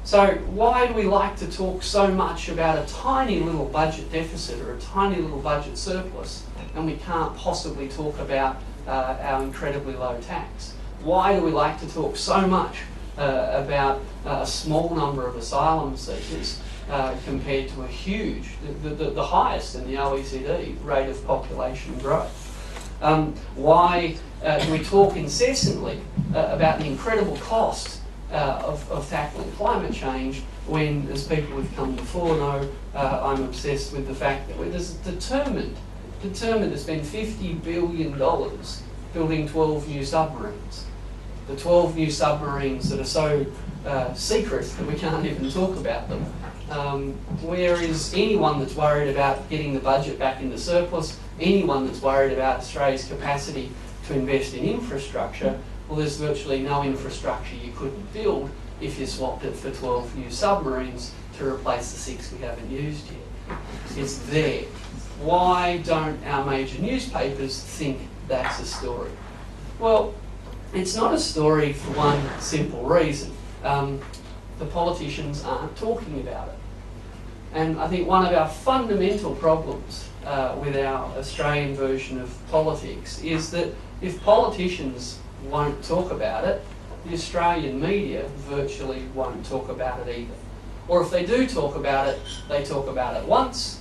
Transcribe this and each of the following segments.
So why do we like to talk so much about a tiny little budget deficit or a tiny little budget surplus, and we can't possibly talk about our incredibly low tax? Why do we like to talk so much about a small number of asylum seekers compared to a huge, the highest in the OECD rate of population growth? Why do we talk incessantly about the incredible cost of tackling climate change when, as people who've come before know, I'm obsessed with the fact that we're just determined to spend $50 billion building 12 new submarines. The 12 new submarines that are so secret that we can't even talk about them. Whereas anyone that's worried about getting the budget back into surplus, anyone that's worried about Australia's capacity to invest in infrastructure, well, there's virtually no infrastructure you couldn't build if you swapped it for 12 new submarines to replace the 6 we haven't used yet. It's there. Why don't our major newspapers think that's a story? Well, it's not a story for one simple reason. The politicians aren't talking about it. And I think one of our fundamental problems with our Australian version of politics is that if politicians won't talk about it, the Australian media virtually won't talk about it either. Or if they do talk about it, they talk about it once,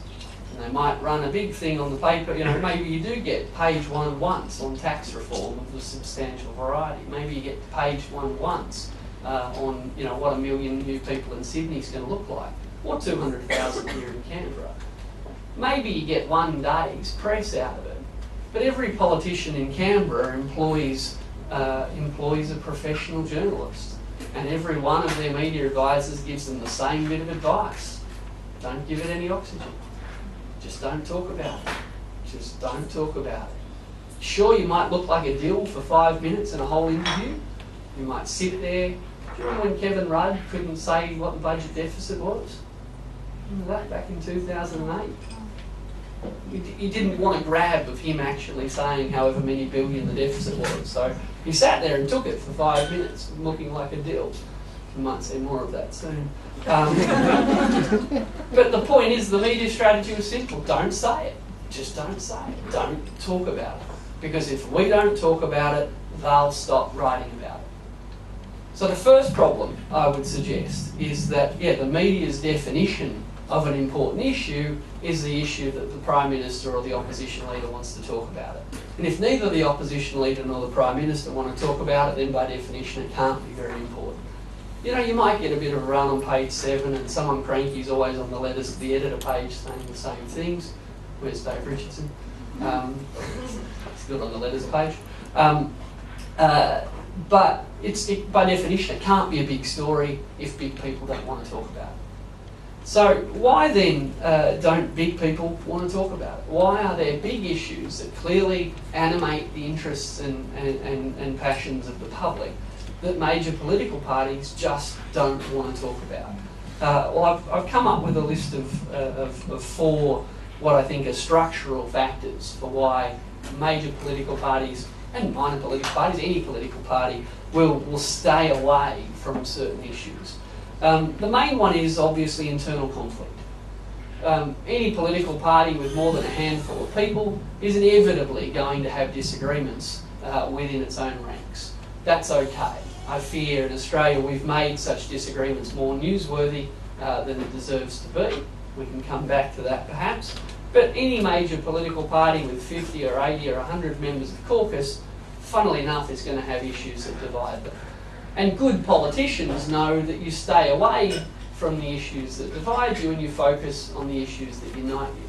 and they might run a big thing on the paper. You know, maybe you do get page 1 once on tax reform of a substantial variety. Maybe you get page 1 once on, you know, what 1 million new people in Sydney is going to look like, or 200,000 here in Canberra. Maybe you get one day's press out of it. But every politician in Canberra employs a professional journalist, and every one of their media advisors gives them the same bit of advice. Don't give it any oxygen. Just don't talk about it. Just don't talk about it. Sure, you might look like a dill for 5 minutes in a whole interview. You might sit there. Do you remember when Kevin Rudd couldn't say what the budget deficit was? Remember that back in 2008? You didn't want a grab of him actually saying however many billion the deficit was. So he sat there and took it for 5 minutes, looking like a dill. You might see more of that soon. But the point is, the media strategy was simple. Don't say it. Just don't say it. Don't talk about it. Because if we don't talk about it, they'll stop writing about it. So the first problem I would suggest is that, the media's definition of an important issue is the issue that the Prime Minister or the opposition leader wants to talk about it. And if neither the opposition leader nor the Prime Minister want to talk about it, then by definition it can't be very important. You know, you might get a bit of a run on page 7 and someone cranky's always on the letters of the editor page saying the same things. Where's Dave Richardson? It's good on the letters page. But by definition it can't be a big story if big people don't want to talk about it. So why then don't big people want to talk about it? Why are there big issues that clearly animate the interests and passions of the public that major political parties just don't want to talk about? Well, I've come up with a list of 4 what I think are structural factors for why major political parties and minor political parties, any political party, will stay away from certain issues. The main one is obviously internal conflict. Any political party with more than a handful of people is inevitably going to have disagreements within its own ranks. That's okay. I fear in Australia we've made such disagreements more newsworthy than it deserves to be. We can come back to that perhaps. But any major political party with 50 or 80 or 100 members of caucus, funnily enough, is going to have issues that divide them. And good politicians know that you stay away from the issues that divide you and you focus on the issues that unite you.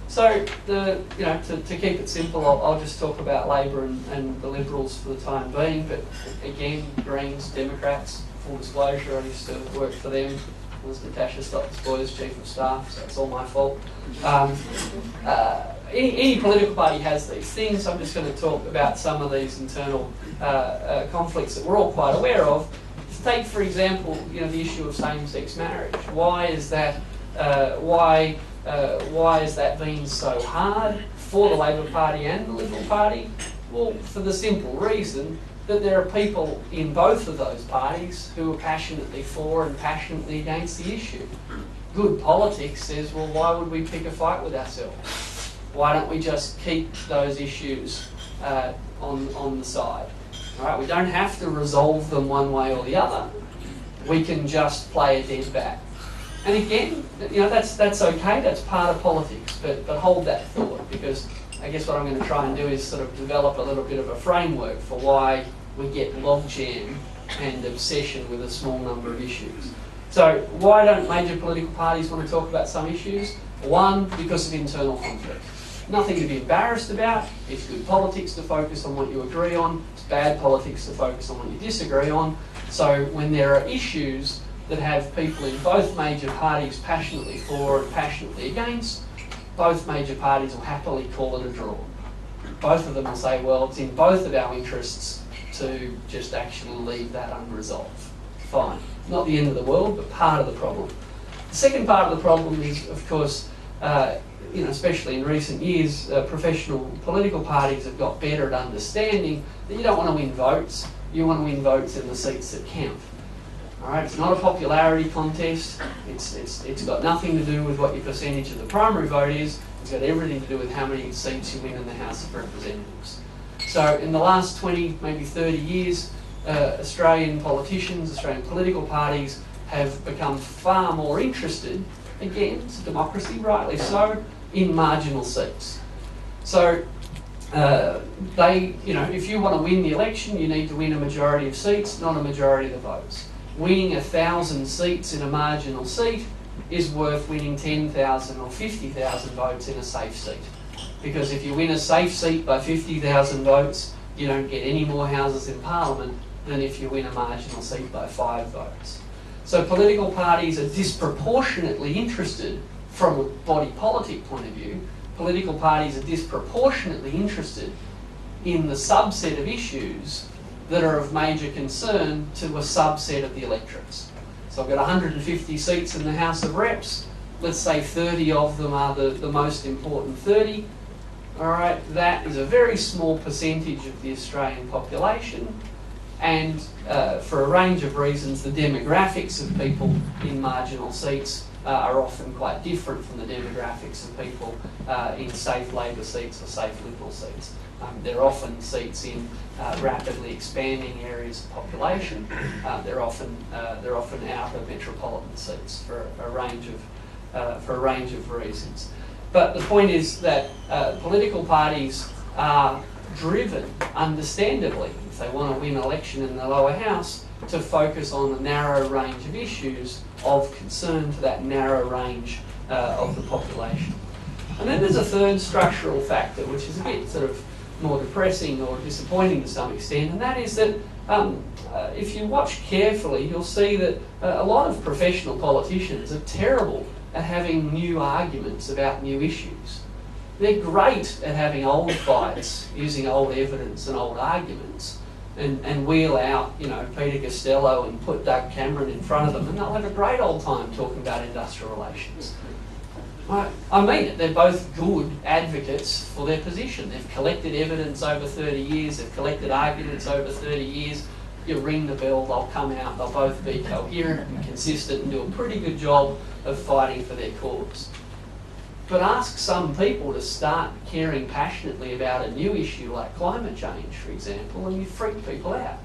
So, to keep it simple, I'll just talk about Labor and the Liberals for the time being. But again, Greens, Democrats, full disclosure, I used to work for them. I was Natasha Stott's Chief of Staff, so it's all my fault. Any political party has these things. I'm just going to talk about some of these internal conflicts that we're all quite aware of. Take, for example, the issue of same-sex marriage. Why is that? Why has that been so hard for the Labor Party and the Liberal Party? Well, for the simple reason that there are people in both of those parties who are passionately for and passionately against the issue. Good politics says, well, why would we pick a fight with ourselves? Why don't we just keep those issues on the side? All right, we don't have to resolve them one way or the other. We can just play a dead bat. And again, you know, that's okay, that's part of politics, but hold that thought, because I guess what I'm going to try and do is sort of develop a little bit of a framework for why we get logjam and obsession with a small number of issues. So why don't major political parties want to talk about some issues? One, because of internal conflict. Nothing to be embarrassed about. It's good politics to focus on what you agree on. It's bad politics to focus on what you disagree on. So when there are issues that have people in both major parties passionately for and passionately against, both major parties will happily call it a draw. Both of them will say, well, it's in both of our interests to just actually leave that unresolved. Fine. Not the end of the world, but part of the problem. The second part of the problem is, of course, you know, especially in recent years, professional political parties have got better at understanding that you don't want to win votes. You want to win votes in the seats that count. All right, it's not a popularity contest. It's got nothing to do with what your percentage of the primary vote is. It's got everything to do with how many seats you win in the House of Representatives. So in the last 20, maybe 30 years, Australian politicians, Australian political parties have become far more interested, again, it's a democracy, rightly so, in marginal seats. So you know, if you want to win the election, you need to win a majority of seats, not a majority of the votes. Winning 1,000 seats in a marginal seat is worth winning 10,000 or 50,000 votes in a safe seat. Because if you win a safe seat by 50,000 votes, you don't get any more houses in Parliament than if you win a marginal seat by 5 votes. So political parties are disproportionately interested, from a body politic point of view, political parties are disproportionately interested in the subset of issues that are of major concern to a subset of the electorates. So I've got 150 seats in the House of Reps. Let's say 30 of them are the most important 30. All right, that is a very small percentage of the Australian population, and for a range of reasons, the demographics of people in marginal seats are often quite different from the demographics of people in safe Labor seats or safe Liberal seats. They're often seats in rapidly expanding areas of population. They're often out of metropolitan seats for a range of reasons. But the point is that political parties are driven, understandably, if they want to win an election in the lower house, to focus on a narrow range of issues of concern to that narrow range of the population. And then there's a third structural factor, which is a bit sort of more depressing or disappointing to some extent, and that is that if you watch carefully, you'll see that a lot of professional politicians are terrible at having new arguments about new issues. They're great at having old fights, using old evidence and old arguments, and wheel out, you know, Peter Costello and put Doug Cameron in front of them, and they'll have a great old time talking about industrial relations. I mean it, they're both good advocates for their position. They've collected evidence over 30 years, they've collected arguments over 30 years. You ring the bell, they'll come out, they'll both be coherent and consistent and do a pretty good job of fighting for their cause. But ask some people to start caring passionately about a new issue like climate change, for example, and you freak people out.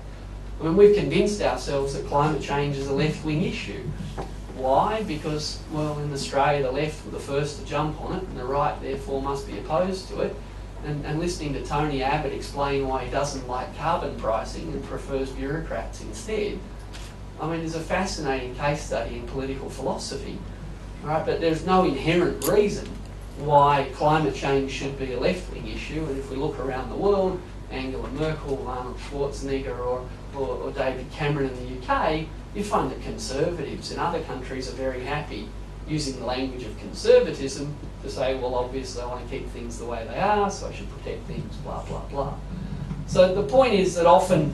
I mean, we've convinced ourselves that climate change is a left-wing issue. Why? Because, well, in Australia, the left were the first to jump on it, and the right, therefore, must be opposed to it. And listening to Tony Abbott explain why he doesn't like carbon pricing and prefers bureaucrats instead, I mean, there's a fascinating case study in political philosophy, right? But there's no inherent reason why climate change should be a left-wing issue. And if we look around the world, Angela Merkel, Arnold Schwarzenegger, or David Cameron in the UK, you find that conservatives in other countries are very happy using the language of conservatism to say, well, obviously I want to keep things the way they are, so I should protect things, blah, blah, blah. So the point is that often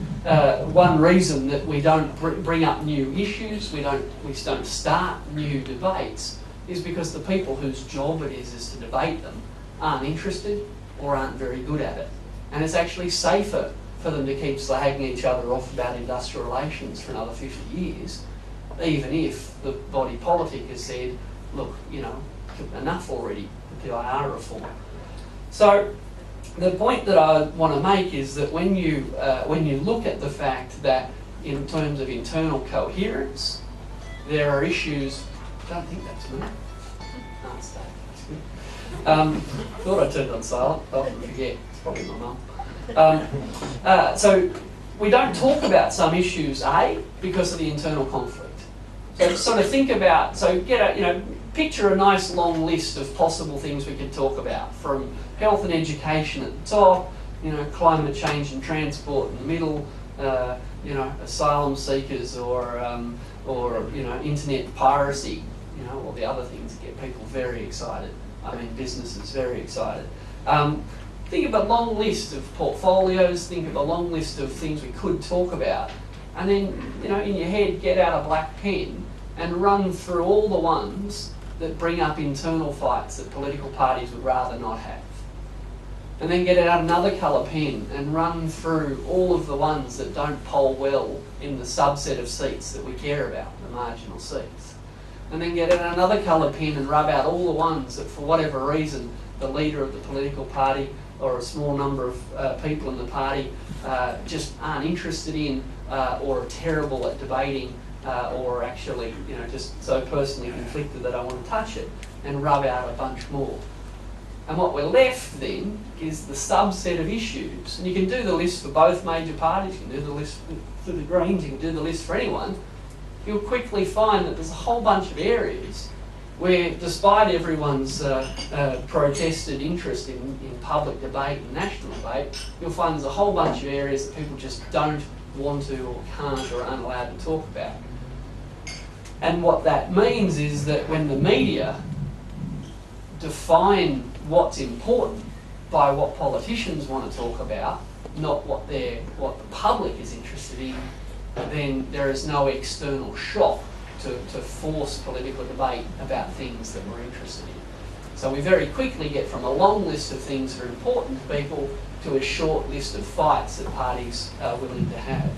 one reason that we don't bring up new issues, we don't start new debates, is because the people whose job it is to debate them aren't interested or aren't very good at it. And it's actually safer for them to keep slagging each other off about industrial relations for another 50 years, even if the body politic has said, look, you know, enough already with the IR reform. So the point that I want to make is that when you look at the fact that in terms of internal coherence, there are issues. I don't think that's me. No, it's Dave. That's good. Thought I turned on silent. I often forget. It's probably my mum. So we don't talk about some issues, A, because of the internal conflict. So sort of think about, so get a, you know, picture a nice long list of possible things we could talk about, from health and education at the top, you know, climate change and transport in the middle, you know, asylum seekers or you know, internet piracy, you know, all the other things that get people very excited. I mean, businesses very excited. Think of a long list of portfolios, think of a long list of things we could talk about, and then, you know, in your head, get out a black pen and run through all the ones that bring up internal fights that political parties would rather not have. And then get out another colour pen and run through all of the ones that don't poll well in the subset of seats that we care about, the marginal seats. And then get out another colour pen and rub out all the ones that, for whatever reason, the leader of the political party or a small number of people in the party just aren't interested in or are terrible at debating or actually, you know, just so personally conflicted that I want to touch it, and rub out a bunch more. And what we're left then is the subset of issues. And you can do the list for both major parties, you can do the list for the Greens, you can do the list for anyone. You'll quickly find that there's a whole bunch of areas where, despite everyone's protested interest in public debate and national debate, you'll find there's a whole bunch of areas that people just don't want to or can't or aren't allowed to talk about. And what that means is that when the media define what's important by what politicians want to talk about, not what the public is interested in, then there is no external shock to force political debate about things that we're interested in. So we very quickly get from a long list of things that are important to people to a short list of fights that parties are willing to have.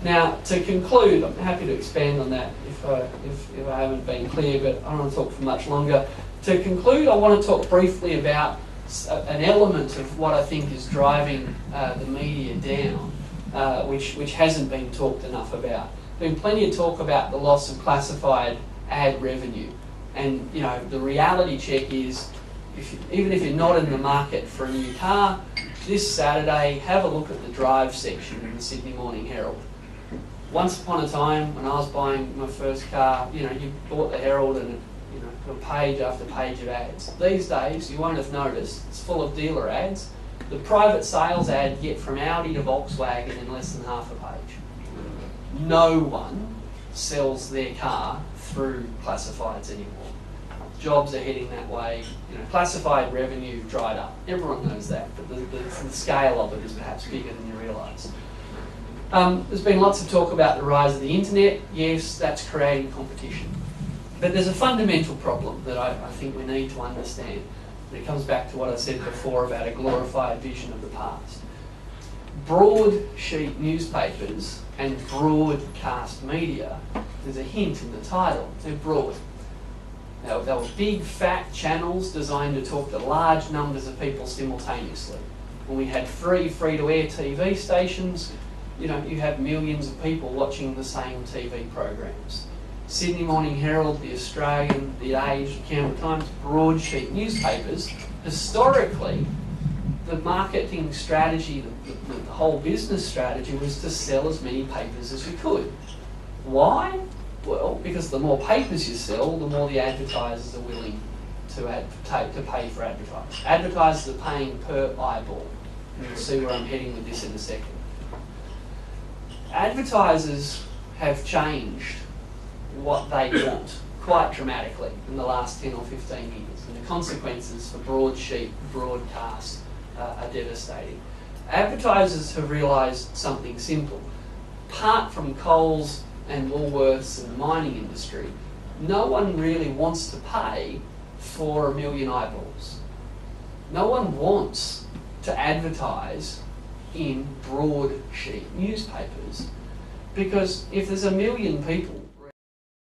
Now, to conclude, I'm happy to expand on that if I haven't been clear, but I don't want to talk for much longer. To conclude, I want to talk briefly about an element of what I think is driving the media down, which hasn't been talked enough about. There's been plenty of talk about the loss of classified ad revenue, and you know, the reality check is, even if you're not in the market for a new car, this Saturday have a look at the drive section in the Sydney Morning Herald. Once upon a time, when I was buying my first car, you know, you bought the Herald and you know, page after page of ads. These days, you won't have noticed, it's full of dealer ads. The private sales ad you get from Audi to Volkswagen in less than half a page. No one sells their car through classifieds anymore. Jobs are heading that way. You know, classified revenue dried up. Everyone knows that, but the scale of it is perhaps bigger than you realise. There's been lots of talk about the rise of the internet. Yes, that's creating competition. But there's a fundamental problem that I think we need to understand. And it comes back to what I said before about a glorified vision of the past. Broadsheet newspapers and broadcast media, there's a hint in the title, they're broad. They were big, fat channels designed to talk to large numbers of people simultaneously. When we had free-to-air TV stations, you know, you have millions of people watching the same TV programs. Sydney Morning Herald, The Australian, The Age, The Canberra Times, broadsheet newspapers, historically, the marketing strategy, the whole business strategy was to sell as many papers as you could. Why? Well, because the more papers you sell, the more the advertisers are willing to pay for advertising. Advertisers are paying per eyeball. And you'll see where I'm heading with this in a second. Advertisers have changed what they want quite dramatically in the last 10 or 15 years, and the consequences for broadsheet broadcast are devastating. Advertisers have realised something simple. Apart from Coles and Woolworths and the mining industry, no one really wants to pay for 1 million eyeballs. No one wants to advertise in broadsheet newspapers. Because if there's 1 million people